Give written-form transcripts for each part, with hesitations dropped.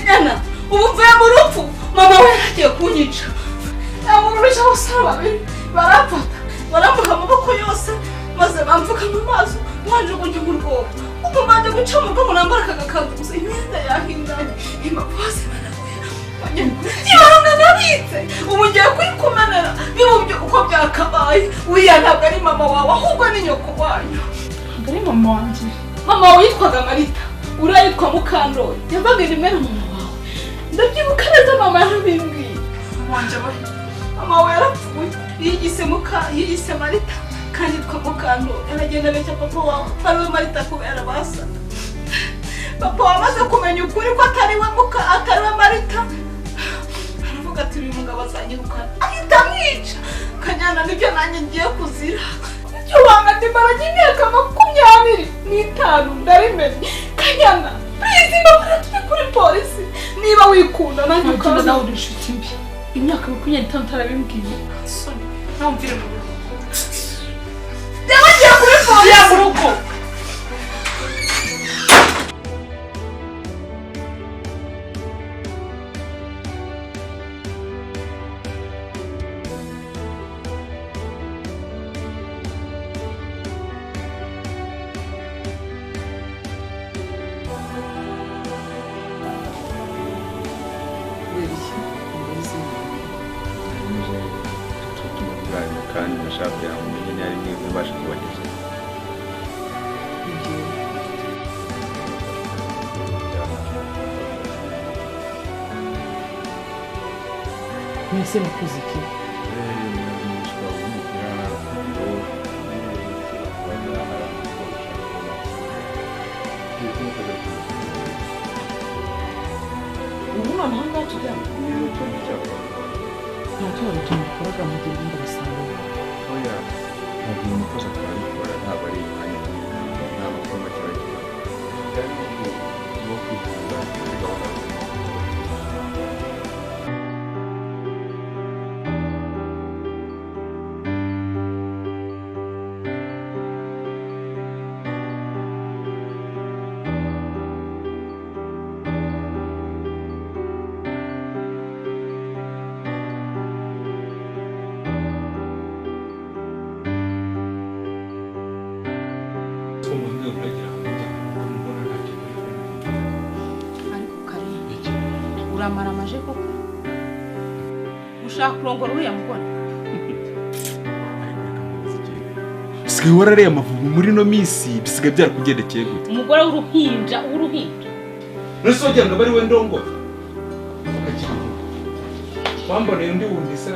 Yana, ubu mvuye mu rupfu mama we yaragiye kunyica yamurusha abasore babiri barafata barambuka amaboko yose maze bamvuka mu maso banjugunye mu rwobo ubu banje guca mu rwobo nambara akagakanzu gusa imyenda yahindanye impapuro barahuye ibanga nabitse ubu ngiye kwikumanira bimubye uko byakabaye uriya ntabwo ari mama wawe ahubwo ni nyoko wanyu ntabwo ari mama wanje mama wawe yitwaga Marita uriya yitwa Mukandori yavaga rimwe na mama wawe ndabyibuka neza mama yarabimbwiye mama wawe yarapfuye yiyise Marita kandi yitwa Mukandori aragenda abeshya papa wawe ari we Marita kubera basa papa wamaze kumenya ukuri ko atari we Marita aravuga ati uyu mugabo azanyirukana ahita amwica Kanyana nibyo nanjye ngiye kuzira ibyo wanga ndimara imyaka 25 ndarimenye Kanyana please mbabara tujye kuri polisi niba wikunda nanjye ukunda nawe uri inshuti mbi imyaka 25 tarabimbwiye soni ntamvire mu rugo yagiye kuri polisi ya murugo kandi ndashaka yamenye nyari mwe ubasha kubageza Mwese mukoze iki? Ubu nta tujya ntatora tumukoraga mu gihe ndabasanga oya ntabwo umukozi twabikora ntabwo ari umwanya nta makuru make bagira cyane no kwivura kuri gahunda uramara amaje koko ushaka kurongora uriya mugore usigaye warareye amavubi muri no minsi bisigaye byarakugendekeye gute umugore w'uruhinja nese wagira ngo bari we ndongo wamboneye undi wundi se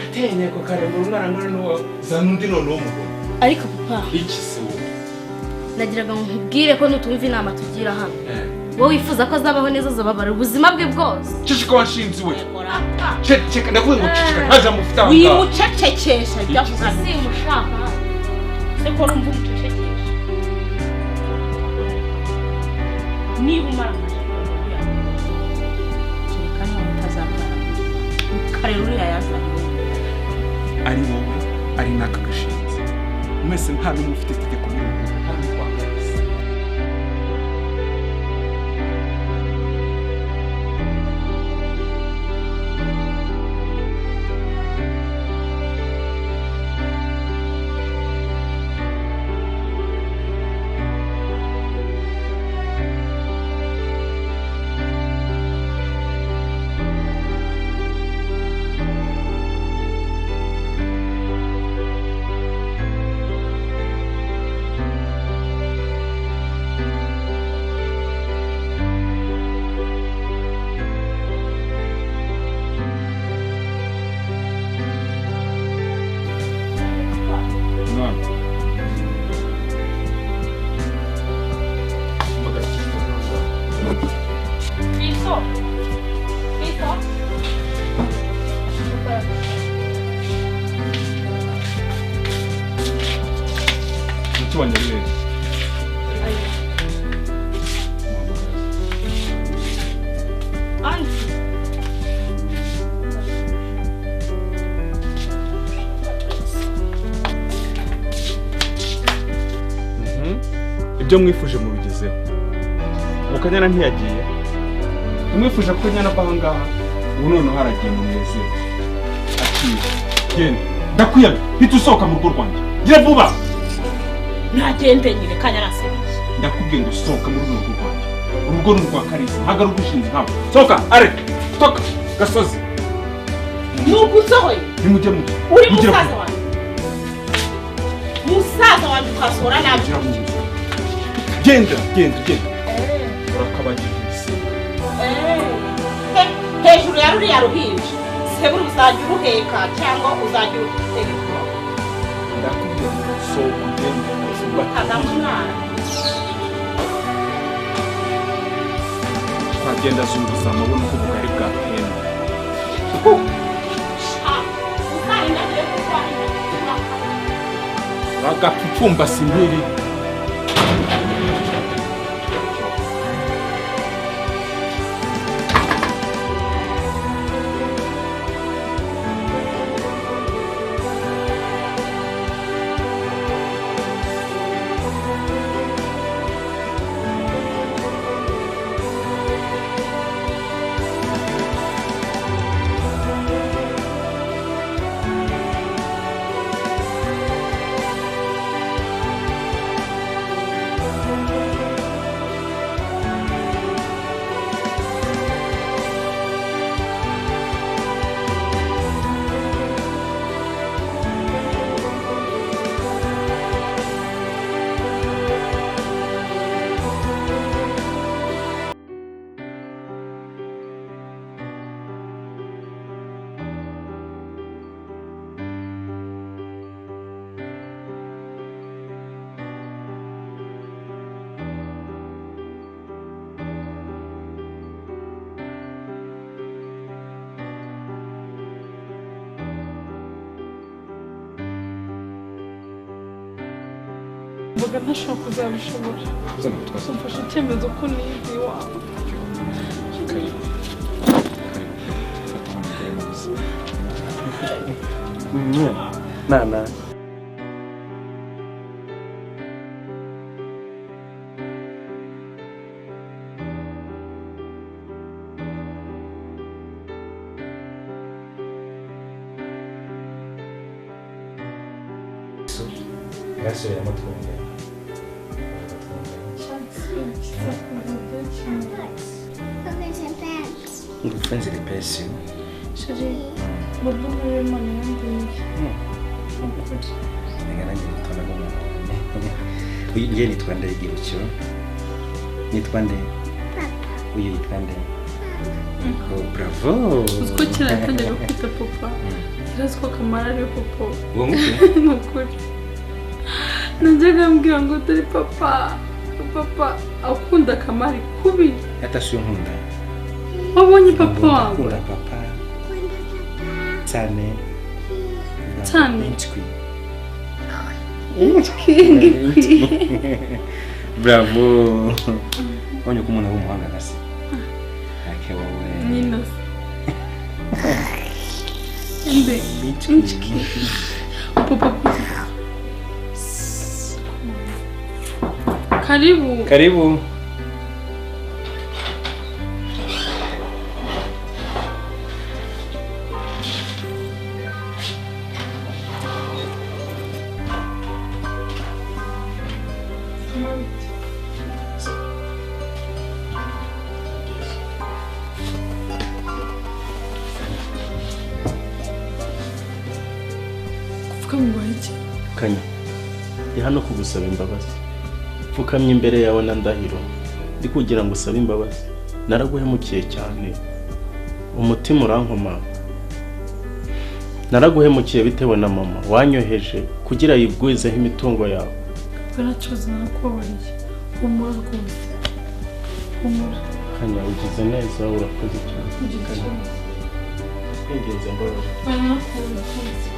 atenye ko kare ngo umwana ngana no zana undi none wo mugore ariko papa iki se wowe nagiraga ngo nkubwire ko nutumva inama tugira hano wowe wifuza ko azabaho neza azababara ubuzima bwe bwose ceceka wanshinzi we ceceka ndavuga ngo ceceka ntaja mufite aho wimucecekesha byavuga simushaka ariko numva umucecekesha niba umara kandi mutazamara karero uriya yazanye ari wowe ari naka gashinzi mwese nta n'umwe ufite itegeko muri ubu nta n'ukwangariza ibyo mwifuje mubigezeho Mukanyana ntiyagiye. Tumwifuje ko nyana ava ahangaha. Ubu noneho haragiye munezero. Ati genda. Ndakuyana hita usohoka mu rugo rwanjye. Gira vuba. ntagende nyine kanyarasebye. Ndakubwiye ngo sohoka mu rugo rwanjye. Urugo ni urwa Kalisa. Ntabwo ari urw'ishinzi ntabwo. Sohoka are. Toka gasozi. Nuko usohoye. Nimujye mu. Uri musaza wanjye. Musaza wanjye ukasohora nabi. Genda. Urakabagije. Hejuru ya ruriya ruhinja seburi uzajya uruheka cyangwa uzajya urutegeka. Ndakubwiye ngo sohoka ugende. Kazamwana. Agenda azunguza amabona uko bugari bwa penda. Bagapfupfumba simbiri. mvuga ntashobora kuzabishobora. Mfashe icyemezo ko nizi iwawe. Nana. Grazie a molto bene. Friends di pessi. Chérie, babou me demande Nanjye nitwara ngo uyu nitwa nde igirukyo nitwa nde uyu yitwa nde bravo uziko kera yatangiye kwita papa irazi ko Kamara ari papa uwo muke nukuri najyaga mbwira ngo dore papa akunda Kamara kubi atasuye nkunda wabonye papa wawe akunda papa cyane bravo onye ko umuntu ari umuhanga nasi ake wowe nina ende inchiki papa karibu Kanya, ndi hano kugusaba imbabazi. Pfukamye imbere yawe na Ndahiro. Ndi kugira ngo usabe imbabazi. Naraguhemukiye cyane. Umutima urankomanga. Naraguhemukiye bitewe na mama. Wanyoheje kugira yibwizeho imitungo yawe. baracoza nakubariye. Humura rwose. Humura. Kanya, ugize neza, urakoze cyane. Kwinginze mbabazi. Barakubona rwose.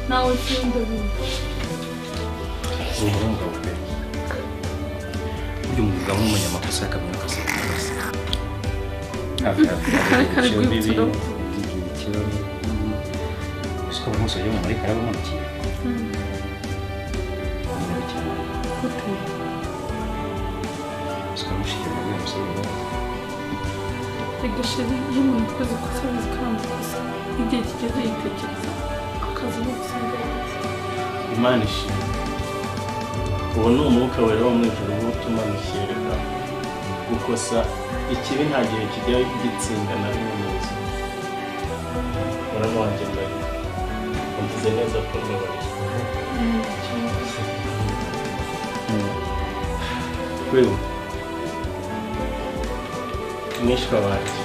nawe sindi umuhungu wawe uyu mugabo w'umunyamakosa akamenya ko kari rwibutiro usiko umusore yo muri karabo mukiye kikamushikira n'amusaba imbabazi. Igashira iyo umuntu akoze ikosa abizi ko ari amakosa igihe kigeze yitekereza akaza no gusanga Imana ishimwe. Uwo ni umwuka wera wo mu ijuru uba utuma mushyereka gukosa ikibi nta gihe kijya gitsinda na rimwe mu buzima. Murama wanjye mbari umvuze neza ko mbabarira. Wewe mwishwa wanjye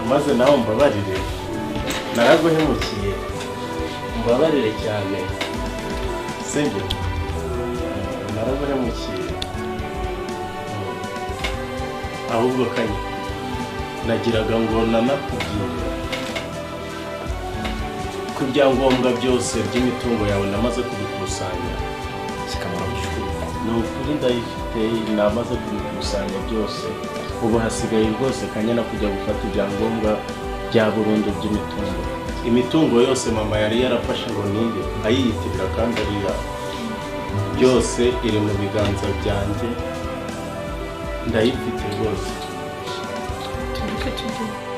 amaze nawe mbabarire, naraguhemukiye, mbabarire cyane sibyo, naraguhemukiye. Ahubwo Kanye, nagiraga ngo nanakubwire ko ibyangombwa byose by'imitungo yawe namaze kubikusanya. Ni ukuri ndayifite, namaze kubikusanya byose. Ubu hasigaye rwose Kanyana kujya gufata ibyangombwa bya burundu by'imitungo. Imitungo yose mama yari yarafashe ngo ninde ayiyitirira kandi ari yawe. Byose iri mu biganza byanjye, ndayifite rwose. tubike tugende.